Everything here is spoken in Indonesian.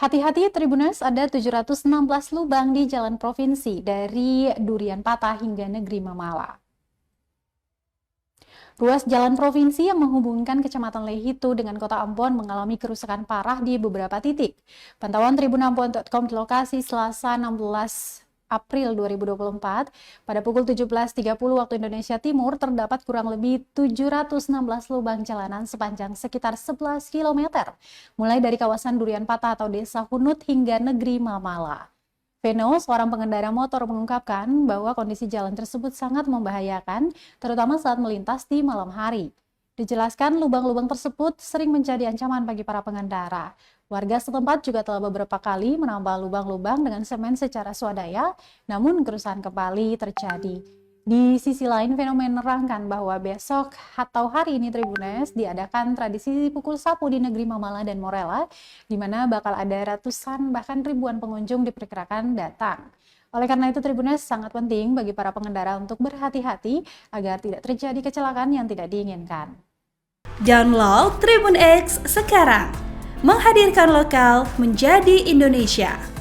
Hati-hati Tribuners, ada 716 lubang di jalan provinsi dari Durian Patah hingga Negeri Mamala. Ruas jalan provinsi yang menghubungkan Kecamatan Lehitu dengan Kota Ambon mengalami kerusakan parah di beberapa titik. Pantauan tribunambon.com di lokasi Selasa 16 April 2024, pada pukul 17.30 waktu Indonesia Timur, terdapat kurang lebih 716 lubang jalanan sepanjang sekitar 11 km, mulai dari kawasan Durian Patah atau Desa Hunut hingga Negeri Mamala. Veno, seorang pengendara motor, mengungkapkan bahwa kondisi jalan tersebut sangat membahayakan, terutama saat melintas di malam hari. Dijelaskan, lubang-lubang tersebut sering menjadi ancaman bagi para pengendara. Warga setempat juga telah beberapa kali menambah lubang-lubang dengan semen secara swadaya, namun kerusakan kembali terjadi. Di sisi lain, Veno menerangkan bahwa besok atau hari ini Tribuners diadakan tradisi pukul sapu di Negeri Mamala dan Morella, di mana bakal ada ratusan bahkan ribuan pengunjung diperkirakan datang. Oleh karena itu, Tribuners, sangat penting bagi para pengendara untuk berhati-hati agar tidak terjadi kecelakaan yang tidak diinginkan. Download Tribun X sekarang, menghadirkan lokal menjadi Indonesia.